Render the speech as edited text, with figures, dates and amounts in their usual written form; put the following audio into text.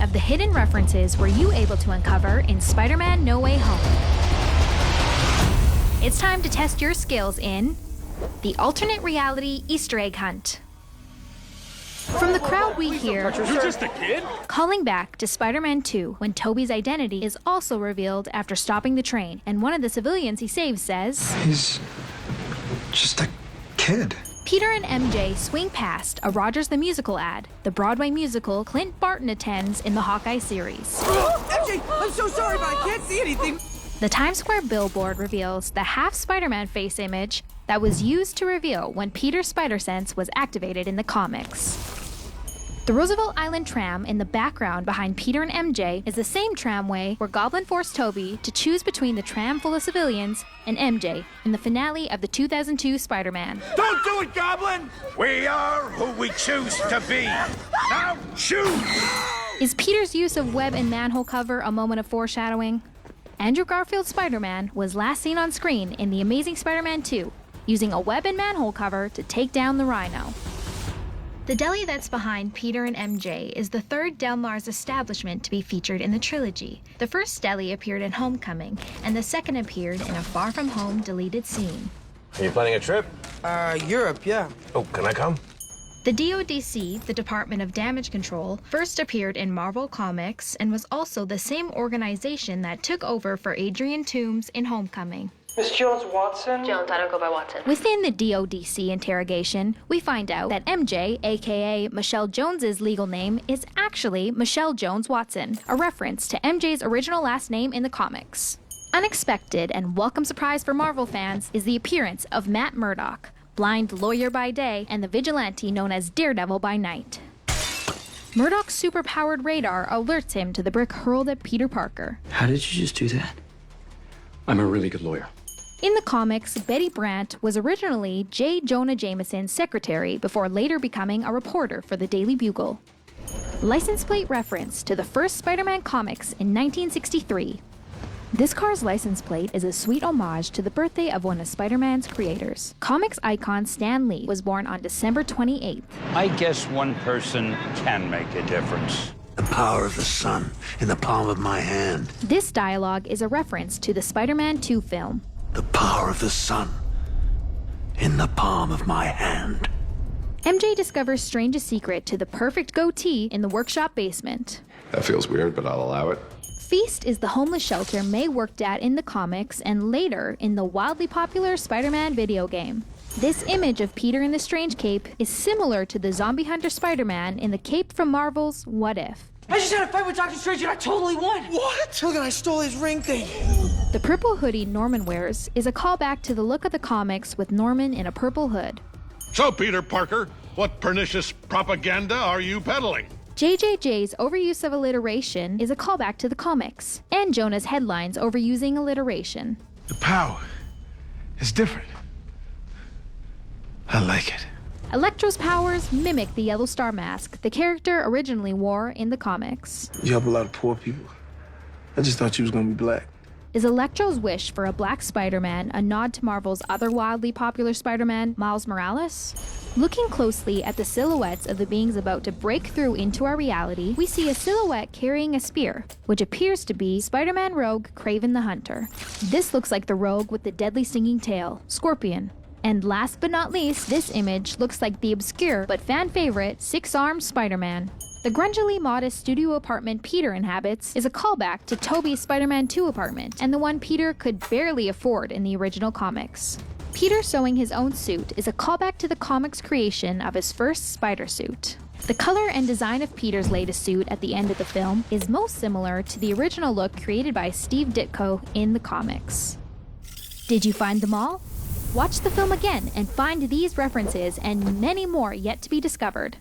of the hidden references were you able to uncover in Spider-Man No Way Home? It's time to test your skills in the alternate reality Easter egg hunt. From the crowd we hear, "You're just a kid?" calling back to Spider-Man 2 when Tobey's identity is also revealed after stopping the train, and one of the civilians he saves says, "He's just a kid." Peter and MJ swing past a Rogers the Musical ad, the Broadway musical Clint Barton attends in the Hawkeye series. MJ, I'm so sorry, but I can't see anything. The Times Square billboard reveals the half Spider-Man face image that was used to reveal when Peter's Spider-Sense was activated in the comics. The Roosevelt Island tram in the background behind Peter and MJ is the same tramway where Goblin forced Tobey to choose between the tram full of civilians and MJ in the finale of the 2002 Spider-Man. Don't do it, Goblin! We are who we choose to be. Now choose! Is Peter's use of web and manhole cover a moment of foreshadowing? Andrew Garfield's Spider-Man was last seen on screen in The Amazing Spider-Man 2, using a web and manhole cover to take down the Rhino. The deli that's behind Peter and MJ is the third Del Mar's establishment to be featured in the trilogy. The first deli appeared in Homecoming, and the second appeared in a Far From Home deleted scene. Are you planning a trip? Europe, yeah. Oh, can I come? The DODC, the Department of Damage Control, first appeared in Marvel Comics and was also the same organization that took over for Adrian Toomes in Homecoming. Miss Jones-Watson? Jones, I don't go by Watson. Within the DODC interrogation, we find out that MJ, aka Michelle Jones's legal name, is actually Michelle Jones-Watson, a reference to MJ's original last name in the comics. Unexpected and welcome surprise for Marvel fans is the appearance of Matt Murdock, blind lawyer by day and the vigilante known as Daredevil by night. Murdock's superpowered radar alerts him to the brick hurled at Peter Parker. How did you just do that? I'm a really good lawyer. In the comics, Betty Brant was originally J. Jonah Jameson's secretary before later becoming a reporter for the Daily Bugle. License plate reference to the first Spider-Man comics in 1963. This car's license plate is a sweet homage to the birthday of one of Spider-Man's creators. Comics icon Stan Lee was born on December 28th. I guess one person can make a difference. The power of the sun in the palm of my hand. This dialogue is a reference to the Spider-Man 2 film. The power of the sun in the palm of my hand. MJ discovers Strange's secret to the perfect goatee in the workshop basement. That feels weird, but I'll allow it. Feast is the homeless shelter May worked at in the comics and later in the wildly popular Spider-Man video game. This image of Peter in the Strange cape is similar to the zombie hunter Spider-Man in the cape from Marvel's What If. I just had a fight with Dr. Strange and I totally won. What? Look, I stole his ring thing. The purple hoodie Norman wears is a callback to the look of the comics with Norman in a purple hood. So, Peter Parker, what pernicious propaganda are you peddling? JJJ's overuse of alliteration is a callback to the comics, and Jonah's headlines overusing alliteration. The power is different. I like it. Electro's powers mimic the yellow star mask the character originally wore in the comics. You help a lot of poor people. I just thought you was gonna be black. Is Electro's wish for a black Spider-Man a nod to Marvel's other wildly popular Spider-Man, Miles Morales? Looking closely at the silhouettes of the beings about to break through into our reality, we see a silhouette carrying a spear, which appears to be Spider-Man Rogue Kraven the Hunter. This looks like the Rogue with the deadly stinging tail, Scorpion. And last but not least, this image looks like the obscure but fan favorite six-armed Spider-Man. The grungily modest studio apartment Peter inhabits is a callback to Tobey's Spider-Man 2 apartment, and the one Peter could barely afford in the original comics. Peter sewing his own suit is a callback to the comics creation of his first spider suit. The color and design of Peter's latest suit at the end of the film is most similar to the original look created by Steve Ditko in the comics. Did you find them all? Watch the film again and find these references and many more yet to be discovered.